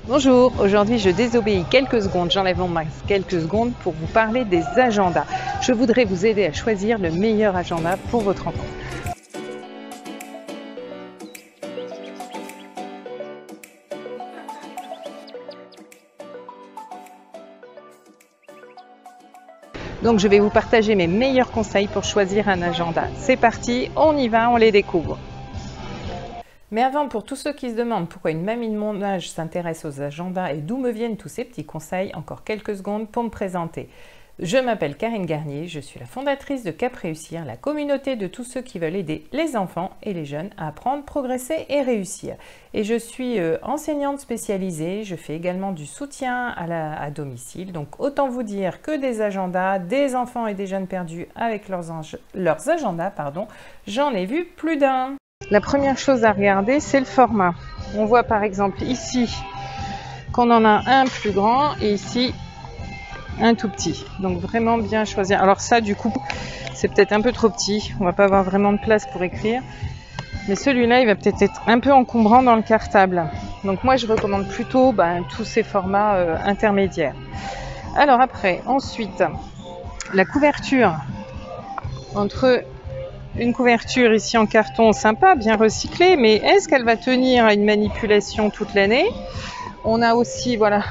Bonjour, aujourd'hui je désobéis quelques secondes, j'enlève mon masque quelques secondes pour vous parler des agendas. Je voudrais vous aider à choisir le meilleur agenda pour votre enfant. Donc je vais vous partager mes meilleurs conseils pour choisir un agenda. C'est parti, on y va, on les découvre. Mais avant, pour tous ceux qui se demandent pourquoi une mamie de mon âge s'intéresse aux agendas et d'où me viennent tous ces petits conseils, encore quelques secondes pour me présenter. Je m'appelle Karine Garnier, je suis la fondatrice de Cap Réussir, la communauté de tous ceux qui veulent aider les enfants et les jeunes à apprendre, progresser et réussir. Et je suis enseignante spécialisée, je fais également du soutien à domicile. Donc autant vous dire que des agendas, des enfants et des jeunes perdus avec leurs agendas, j'en ai vu plus d'un. La première chose à regarder, c'est le format. On voit par exemple ici qu'on en a un plus grand et ici un tout petit. Donc vraiment bien choisir. Alors ça du coup, c'est peut-être un peu trop petit. On va pas avoir vraiment de place pour écrire. Mais celui-là, il va peut-être être un peu encombrant dans le cartable. Donc moi, je recommande plutôt tous ces formats intermédiaires. Alors après, ensuite, la couverture. Entre une couverture ici en carton sympa, bien recyclée, mais est-ce qu'elle va tenir à une manipulation toute l'année? On a aussi, voilà,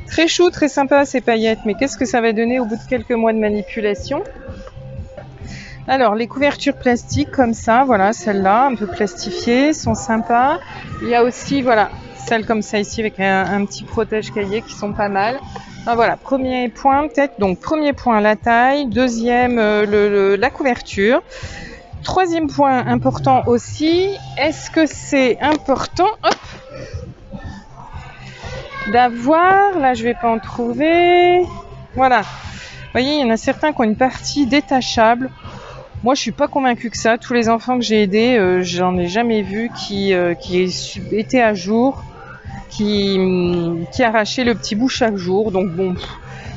très chou, très sympa ces paillettes, mais qu'est-ce que ça va donner au bout de quelques mois de manipulation? Alors, les couvertures plastiques comme ça, voilà, celles-là, un peu plastifiées, sont sympas. Il y a aussi, voilà, celles comme ça ici avec un petit protège-cahier qui sont pas mal. Ah, voilà, premier point peut-être. Donc, premier point, la taille. Deuxième, la couverture. Troisième point important aussi, est-ce que c'est important d'avoir, là je vais pas en trouver, voilà. Vous voyez, il y en a certains qui ont une partie détachable. Moi, je suis pas convaincue que ça. Tous les enfants que j'ai aidés, j'en ai jamais vu qui étaient à jour, qui arrachaient le petit bout chaque jour. Donc bon,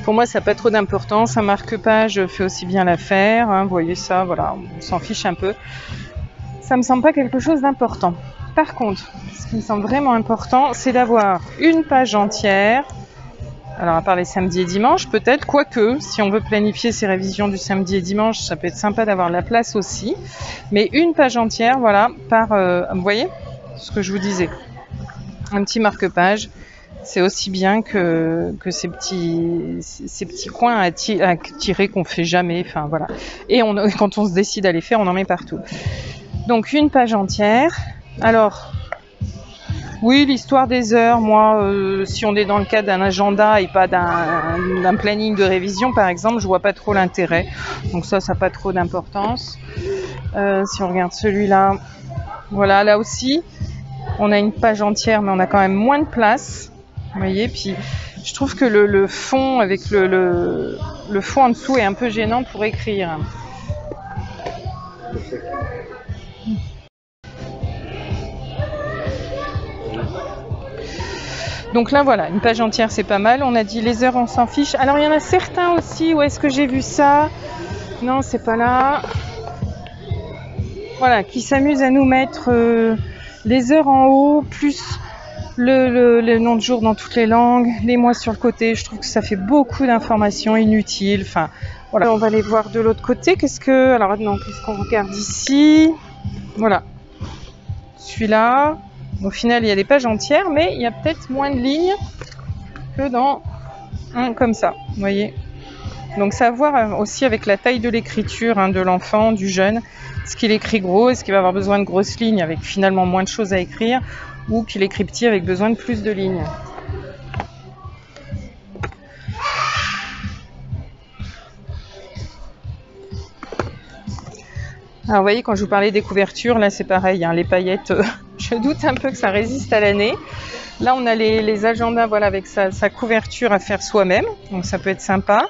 pour moi, ça n'a pas trop d'importance. Un marque-page fait aussi bien l'affaire. Hein, vous voyez ça, voilà, on s'en fiche un peu. Ça me semble pas quelque chose d'important. Par contre, ce qui me semble vraiment important, c'est d'avoir une page entière. Alors, à part les samedis et dimanches, peut-être, quoique, si on veut planifier ses révisions du samedi et dimanche, ça peut être sympa d'avoir la place aussi. Mais une page entière, voilà, vous voyez ce que je vous disais. Un petit marque-page, c'est aussi bien que ces petits coins à tirer qu'on fait jamais, enfin voilà. Et quand on se décide à les faire, on en met partout. Donc, une page entière. Alors, oui, l'histoire des heures, moi, si on est dans le cadre d'un agenda et pas d'un planning de révision, par exemple, je vois pas trop l'intérêt. Donc ça n'a pas trop d'importance. Si on regarde celui-là, voilà, là aussi, on a une page entière, mais on a quand même moins de place. Vous voyez, puis je trouve que le fond avec le fond en dessous est un peu gênant pour écrire. Donc là, voilà, une page entière, c'est pas mal. On a dit les heures, on s'en fiche. Alors, il y en a certains aussi. Où est-ce que j'ai vu ça? Non, c'est pas là. Voilà, qui s'amusent à nous mettre les heures en haut, plus le nom de jour dans toutes les langues, les mois sur le côté. Je trouve que ça fait beaucoup d'informations inutiles. Enfin, voilà. On va aller voir de l'autre côté. Alors, non, qu'est-ce qu'on regarde ici? Voilà. Celui-là. Au final, il y a des pages entières, mais il y a peut-être moins de lignes que dans un comme ça, vous voyez. Donc, ça a à voir aussi avec la taille de l'écriture de l'enfant, du jeune. Est-ce qu'il écrit gros? Est-ce qu'il va avoir besoin de grosses lignes avec finalement moins de choses à écrire? Ou qu'il écrit petit avec besoin de plus de lignes? Alors, vous voyez, quand je vous parlais des couvertures, là, c'est pareil, les paillettes, je doute un peu que ça résiste à l'année. Là, on a les agendas, voilà, avec sa couverture à faire soi-même, donc ça peut être sympa.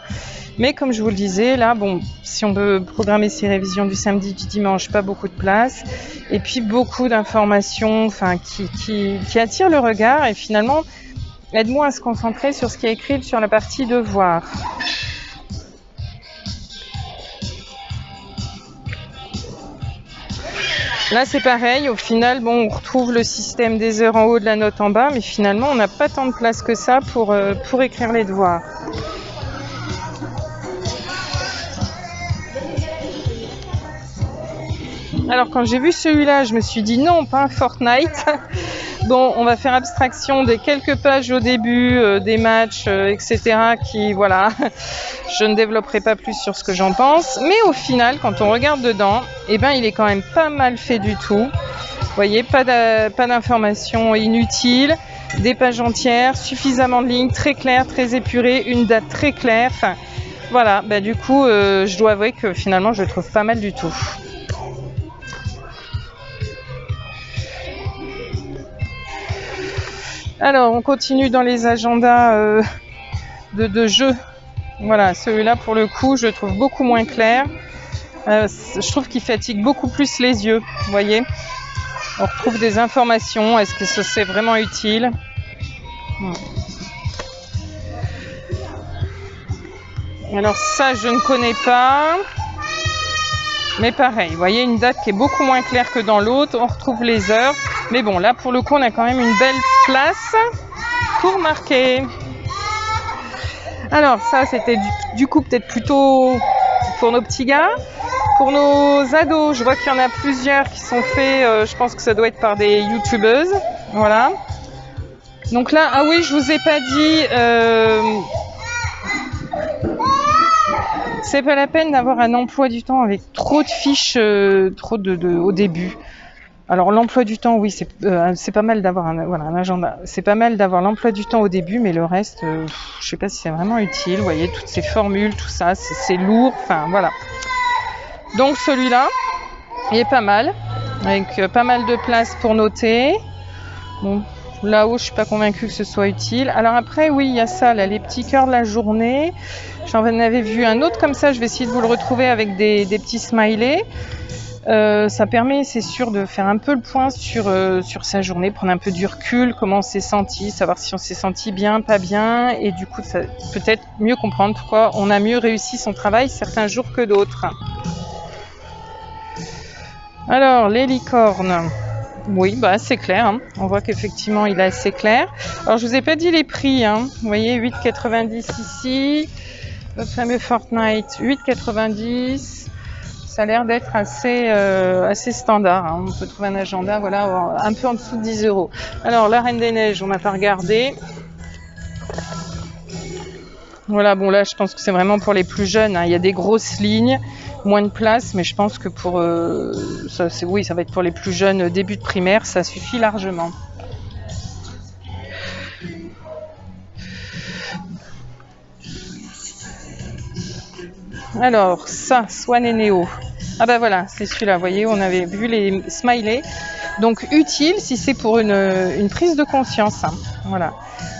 Mais comme je vous le disais, là, bon, si on veut programmer ses révisions du samedi, du dimanche, pas beaucoup de place. Et puis, beaucoup d'informations, enfin, qui attirent le regard et finalement, aide-moi à se concentrer sur ce qui est écrit sur la partie devoir. Là, c'est pareil. Au final, bon, on retrouve le système des heures en haut, de la note en bas, mais finalement, on n'a pas tant de place que ça pour écrire les devoirs. Alors, quand j'ai vu celui-là, je me suis dit non, pas un Fortnite. Bon, on va faire abstraction des quelques pages au début, des matchs, etc. qui, voilà, je ne développerai pas plus sur ce que j'en pense. Mais au final, quand on regarde dedans, eh ben, il est quand même pas mal fait du tout. Vous voyez, pas d'informations inutiles, des pages entières, suffisamment de lignes, très claires, très épurées, une date très claire. Enfin, voilà, bah, du coup, je dois avouer que finalement, je le trouve pas mal du tout. Alors, on continue dans les agendas de jeux. Voilà, celui-là, pour le coup, je le trouve beaucoup moins clair. Je trouve qu'il fatigue beaucoup plus les yeux, vous voyez. On retrouve des informations. Est-ce que c'est vraiment utile? Alors ça, je ne connais pas. Mais pareil, vous voyez, une date qui est beaucoup moins claire que dans l'autre. On retrouve les heures. Mais bon, là, pour le coup, on a quand même une belle place pour marquer. Alors ça, c'était du coup peut-être plutôt pour nos petits gars. Pour nos ados, je vois qu'il y en a plusieurs qui sont faits, je pense que ça doit être par des youtubeuses. Voilà. Donc là, ah oui, je vous ai pas dit... c'est pas la peine d'avoir un emploi du temps avec trop de fiches, au début. Alors l'emploi du temps, oui, c'est pas mal d'avoir un agenda. C'est pas mal d'avoir l'emploi du temps au début, mais le reste, je sais pas si c'est vraiment utile. Vous voyez, toutes ces formules, tout ça, c'est lourd. Enfin voilà. Donc celui-là, il est pas mal, avec pas mal de place pour noter. Bon, là-haut, je suis pas convaincue que ce soit utile. Alors après, oui, il y a ça, là, les petits cœurs de la journée. J'en avais vu un autre comme ça. Je vais essayer de vous le retrouver avec des petits smileys. Ça permet, c'est sûr, de faire un peu le point sur sa journée, prendre un peu du recul, comment on s'est senti, savoir si on s'est senti bien, pas bien, et du coup, peut-être mieux comprendre pourquoi on a mieux réussi son travail certains jours que d'autres. Alors, les licornes, oui, bah c'est clair, hein. On voit qu'effectivement, il est assez clair. Alors, je vous ai pas dit les prix, hein. Vous voyez, 8,90 ici, le fameux Fortnite, 8,90. Ça a l'air d'être assez standard, hein. On peut trouver un agenda, voilà, un peu en dessous de 10 €. Alors, la Reine des Neiges, on n'a pas regardé. Voilà, bon là, je pense que c'est vraiment pour les plus jeunes, hein. Il y a des grosses lignes, moins de place, mais je pense que ça va être pour les plus jeunes, début de primaire, ça suffit largement. Alors, ça, Swan et Néo. Ah bah voilà, c'est celui-là, vous voyez, on avait vu les smileys. Donc utile si c'est pour une prise de conscience, hein. Voilà.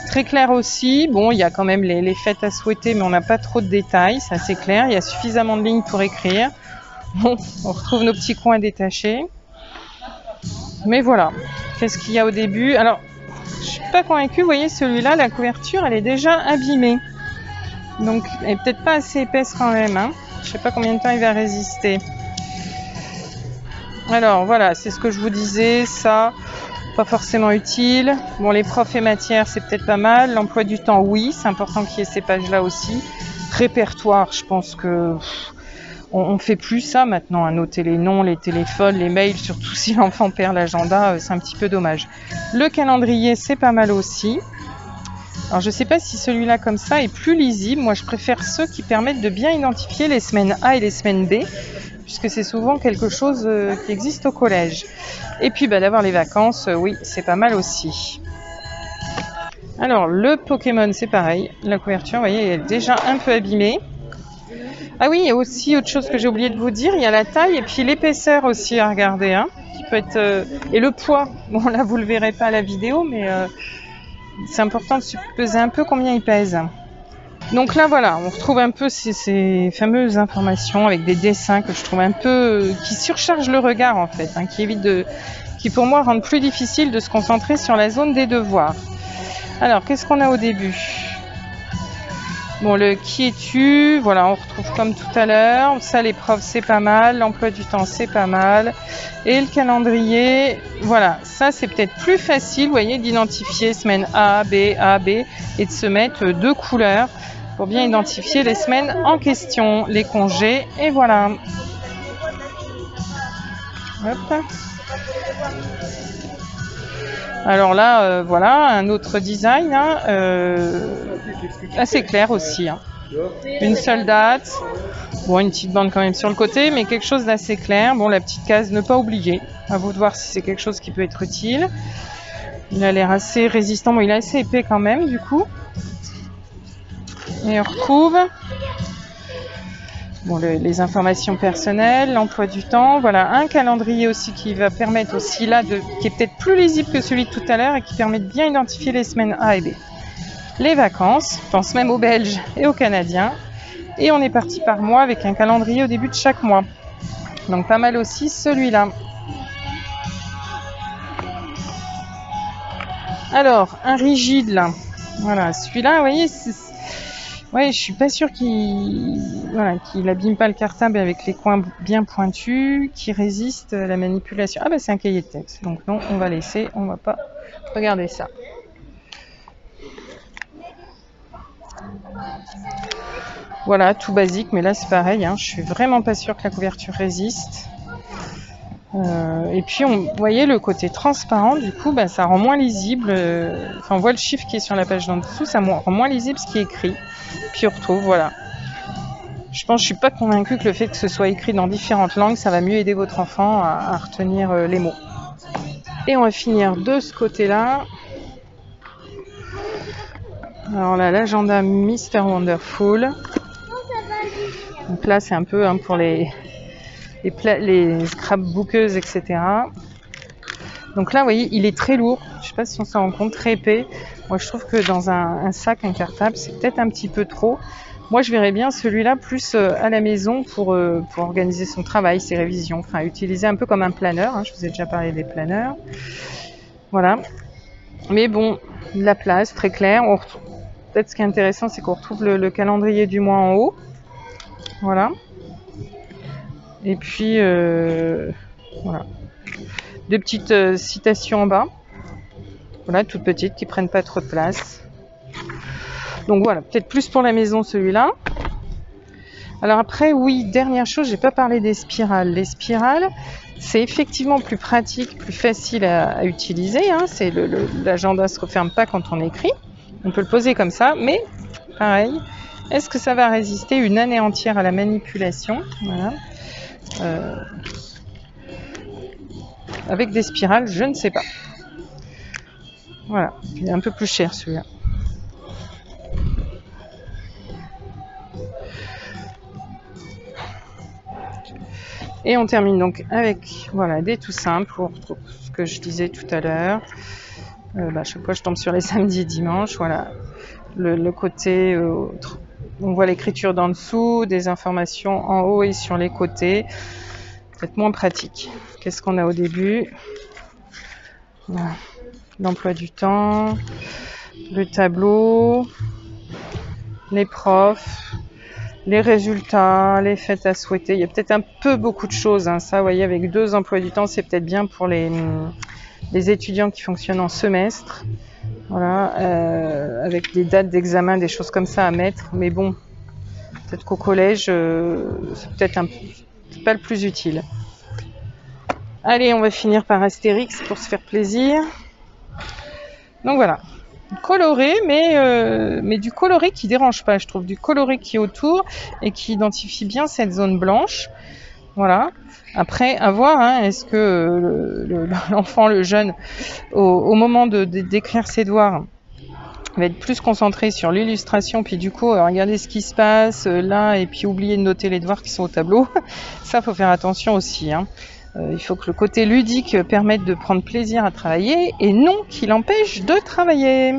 Très clair aussi, bon, il y a quand même les fêtes à souhaiter, mais on n'a pas trop de détails, c'est assez clair. Il y a suffisamment de lignes pour écrire. Bon, on retrouve nos petits coins détachés. Mais voilà, qu'est-ce qu'il y a au début? Alors, je suis pas convaincue, vous voyez, celui-là, la couverture, elle est déjà abîmée. Donc, elle est peut-être pas assez épaisse quand même, hein. Je sais pas combien de temps il va résister. Alors, voilà, c'est ce que je vous disais, ça, pas forcément utile. Bon, les profs et matières, c'est peut-être pas mal. L'emploi du temps, oui, c'est important qu'il y ait ces pages-là aussi. Répertoire, je pense que on fait plus ça maintenant, à noter les noms, les téléphones, les mails, surtout si l'enfant perd l'agenda, c'est un petit peu dommage. Le calendrier, c'est pas mal aussi. Alors, je sais pas si celui-là, comme ça, est plus lisible. Moi, je préfère ceux qui permettent de bien identifier les semaines A et les semaines B, puisque c'est souvent quelque chose qui existe au collège. Et puis, d'avoir les vacances, oui, c'est pas mal aussi. Alors, le Pokémon, c'est pareil. La couverture, vous voyez, elle est déjà un peu abîmée. Ah oui, il y a aussi autre chose que j'ai oublié de vous dire. Il y a la taille et puis l'épaisseur aussi à regarder, hein, qui peut être... et le poids. Bon, là, vous le verrez pas à la vidéo, mais c'est important de se peser un peu combien il pèse. Donc là, voilà, on retrouve un peu ces fameuses informations avec des dessins que je trouve un peu... qui surchargent le regard, en fait, hein, qui pour moi rendent plus difficile de se concentrer sur la zone des devoirs. Alors, qu'est-ce qu'on a au début? Bon, le qui es-tu, voilà, on retrouve comme tout à l'heure. Ça, l'épreuve, c'est pas mal. L'emploi du temps, c'est pas mal. Et le calendrier, voilà, ça, c'est peut-être plus facile, vous voyez, d'identifier semaine A, B, et de se mettre 2 couleurs pour bien identifier les semaines en question, les congés, et voilà. Hop. Alors là, voilà, un autre design, hein, assez clair aussi. Hein. Une seule date, bon, une petite bande quand même sur le côté, mais quelque chose d'assez clair. Bon, la petite case, ne pas oublier. À vous de voir si c'est quelque chose qui peut être utile. Il a l'air assez résistant, bon, il est assez épais quand même, du coup. Et on retrouve bon, les informations personnelles, l'emploi du temps, voilà, un calendrier aussi qui va permettre aussi là, qui est peut-être plus lisible que celui de tout à l'heure et qui permet de bien identifier les semaines A et B. Les vacances, je pense même aux Belges et aux Canadiens. Et on est parti par mois avec un calendrier au début de chaque mois. Donc pas mal aussi celui-là. Alors, un rigide là. Voilà, celui-là, vous voyez, ouais, je suis pas sûre qu'il abîme pas le cartable avec les coins bien pointus, qui résiste à la manipulation. Ah bah c'est un cahier de texte, donc non, on va laisser, on va pas regarder ça. Voilà, tout basique, mais là c'est pareil, hein, je suis vraiment pas sûre que la couverture résiste. Et puis, vous voyez le côté transparent, du coup, bah, ça rend moins lisible. Enfin, on voit le chiffre qui est sur la page d'en dessous, ça rend moins lisible ce qui est écrit. Puis on retrouve, voilà. Je suis pas convaincue que le fait que ce soit écrit dans différentes langues, ça va mieux aider votre enfant à retenir les mots. Et on va finir de ce côté-là. Alors là, l'agenda Mr. Wonderful. Donc là, c'est un peu hein, pour les scrapbookeuses, etc. Donc là, vous voyez, il est très lourd. Je ne sais pas si on s'en rend compte, très épais. Moi, je trouve que dans un sac, un cartable, c'est peut-être un petit peu trop. Moi, je verrais bien celui-là plus à la maison pour organiser son travail, ses révisions. Enfin, utiliser un peu comme un planeur. Hein. Je vous ai déjà parlé des planeurs. Voilà. Mais bon, de la place, très clair. Peut-être ce qui est intéressant, c'est qu'on retrouve le calendrier du mois en haut. Voilà. Et puis, voilà. Des petites citations en bas. Voilà, toutes petites, qui prennent pas trop de place. Donc voilà, peut-être plus pour la maison celui-là. Alors après, oui, dernière chose, j'ai pas parlé des spirales. Les spirales, c'est effectivement plus pratique, plus facile à utiliser. Hein. L'agenda se referme pas quand on écrit. On peut le poser comme ça, mais pareil. Est-ce que ça va résister une année entière à la manipulation? Voilà. Avec des spirales, je ne sais pas. Voilà, il est un peu plus cher celui-là. Et on termine donc avec voilà, des tout simples pour ce que je disais tout à l'heure. Chaque fois je tombe sur les samedis et dimanches. Voilà, le côté, on voit l'écriture d'en dessous, des informations en haut et sur les côtés. Peut-être moins pratique. Qu'est-ce qu'on a au début? Voilà. L'emploi du temps, le tableau, les profs, les résultats, les fêtes à souhaiter. Il y a peut-être un peu beaucoup de choses. Hein. Ça, vous voyez, avec 2 emplois du temps, c'est peut-être bien pour les étudiants qui fonctionnent en semestre. Voilà, avec des dates d'examen, des choses comme ça à mettre. Mais bon, peut-être qu'au collège, c'est peut-être pas le plus utile. Allez, on va finir par Astérix pour se faire plaisir. Donc voilà, coloré, mais du coloré qui dérange pas, je trouve, du coloré qui est autour et qui identifie bien cette zone blanche. Voilà. Après, à voir, hein, est-ce que l'enfant, le jeune, au moment d'écrire ses devoirs, va être plus concentré sur l'illustration, puis du coup, regarder ce qui se passe là, et puis oublier de noter les devoirs qui sont au tableau. Ça, faut faire attention aussi, hein. Il faut que le côté ludique permette de prendre plaisir à travailler et non qu'il empêche de travailler.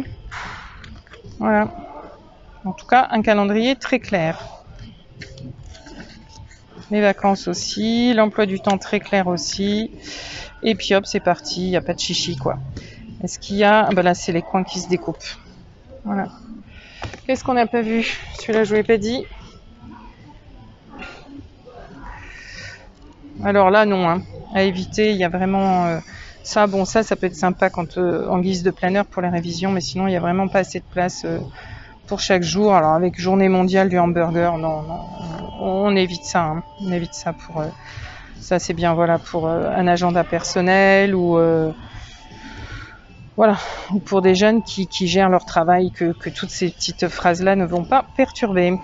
Voilà. En tout cas, un calendrier très clair. Les vacances aussi, l'emploi du temps très clair aussi. Et puis hop, c'est parti, il n'y a pas de chichi quoi. Est-ce qu'il y a... là, c'est les coins qui se découpent. Voilà. Qu'est-ce qu'on n'a pas vu? Celui-là, je ne vous l'ai pas dit. Alors là, non, hein. À éviter, il y a vraiment... ça, bon, ça peut être sympa quand, en guise de planeur pour les révisions, mais sinon, il n'y a vraiment pas assez de place pour chaque jour. Alors, avec journée mondiale du hamburger, non, on évite ça. Hein. On évite ça pour... ça, c'est bien, voilà, pour un agenda personnel ou... voilà, ou pour des jeunes qui gèrent leur travail, que toutes ces petites phrases-là ne vont pas perturber.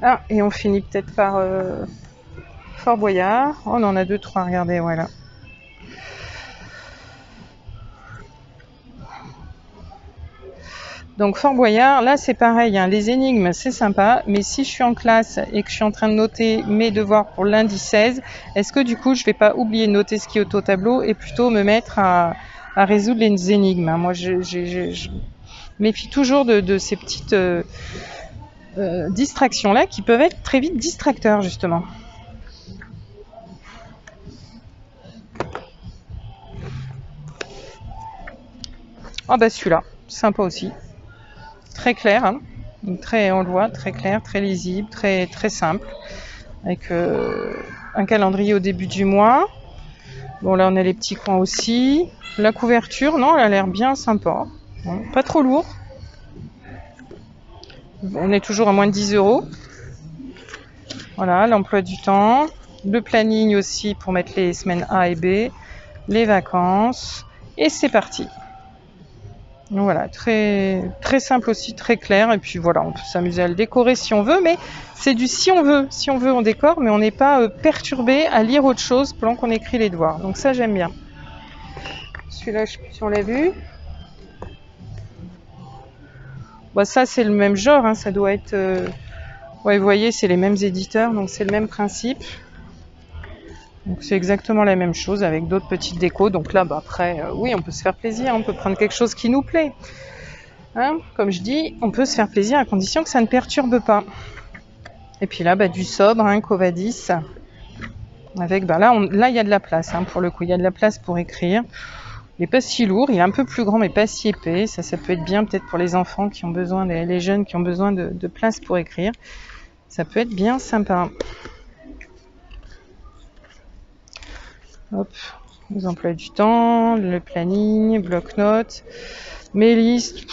Ah, et on finit peut-être par Fort Boyard. Oh, on en a 2, 3, regardez, voilà. Donc Fort Boyard, là c'est pareil, hein, les énigmes c'est sympa, mais si je suis en classe et que je suis en train de noter mes devoirs pour lundi 16, est-ce que du coup je vais pas oublier de noter ce qui est au tableau et plutôt me mettre à résoudre les énigmes, hein. Moi je méfie toujours de ces petites distractions là qui peuvent être très vite distracteurs justement. Ah bah celui-là, sympa aussi. Très clair, hein. Très, on le voit, très clair, très lisible, très simple, avec un calendrier au début du mois. Bon là on a les petits coins aussi. La couverture, non, elle a l'air bien sympa, hein, pas trop lourd. On est toujours à moins de 10 €. Voilà, l'emploi du temps, le planning aussi pour mettre les semaines A et B, les vacances, et c'est parti. Donc voilà, très simple aussi, très clair. Et puis voilà, on peut s'amuser à le décorer si on veut, mais c'est du si on veut. Si on veut, on décore, mais on n'est pas perturbé à lire autre chose pendant qu'on écrit les devoirs. Donc ça, j'aime bien. Celui-là, je sais plus si on l'a vu. Bon, ça, c'est le même genre, hein, ça doit être... Ouais, vous voyez, c'est les mêmes éditeurs, donc c'est le même principe. Donc c'est exactement la même chose avec d'autres petites décos. Donc là, bah, après, oui, on peut se faire plaisir, on peut prendre quelque chose qui nous plaît. Hein, comme je dis, on peut se faire plaisir à condition que ça ne perturbe pas. Et puis là, bah, du sobre, hein, Covadis. Avec, bah, là, il y a de la place, hein, pour le coup, il y a de la place pour écrire. Il n'est pas si lourd, il est un peu plus grand, mais pas si épais. Ça peut être bien peut-être pour les enfants qui ont besoin, les jeunes qui ont besoin de place pour écrire. Ça peut être bien sympa. Hop, les emplois du temps, le planning, bloc-notes, mes listes,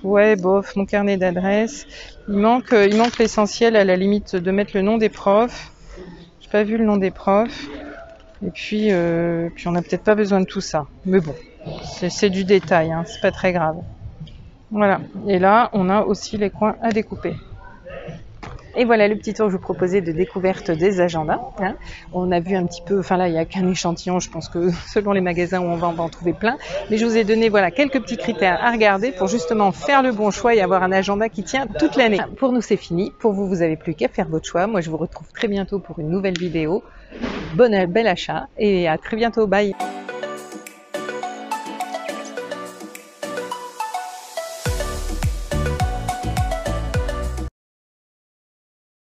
ouais, bof, mon carnet d'adresses. Il manque l'essentiel, à la limite, de mettre le nom des profs. J'ai pas vu le nom des profs. Et puis on n'a peut-être pas besoin de tout ça. Mais bon, c'est du détail, hein, c'est pas très grave. Voilà. Et là, on a aussi les coins à découper. Et voilà le petit tour que je vous proposais de découverte des agendas. Hein. On a vu un petit peu, enfin là il n'y a qu'un échantillon, je pense que selon les magasins où on va en trouver plein. Mais je vous ai donné voilà quelques petits critères à regarder pour justement faire le bon choix et avoir un agenda qui tient toute l'année. Pour nous c'est fini, pour vous, vous n'avez plus qu'à faire votre choix. Moi je vous retrouve très bientôt pour une nouvelle vidéo. Bel achat et à très bientôt, bye.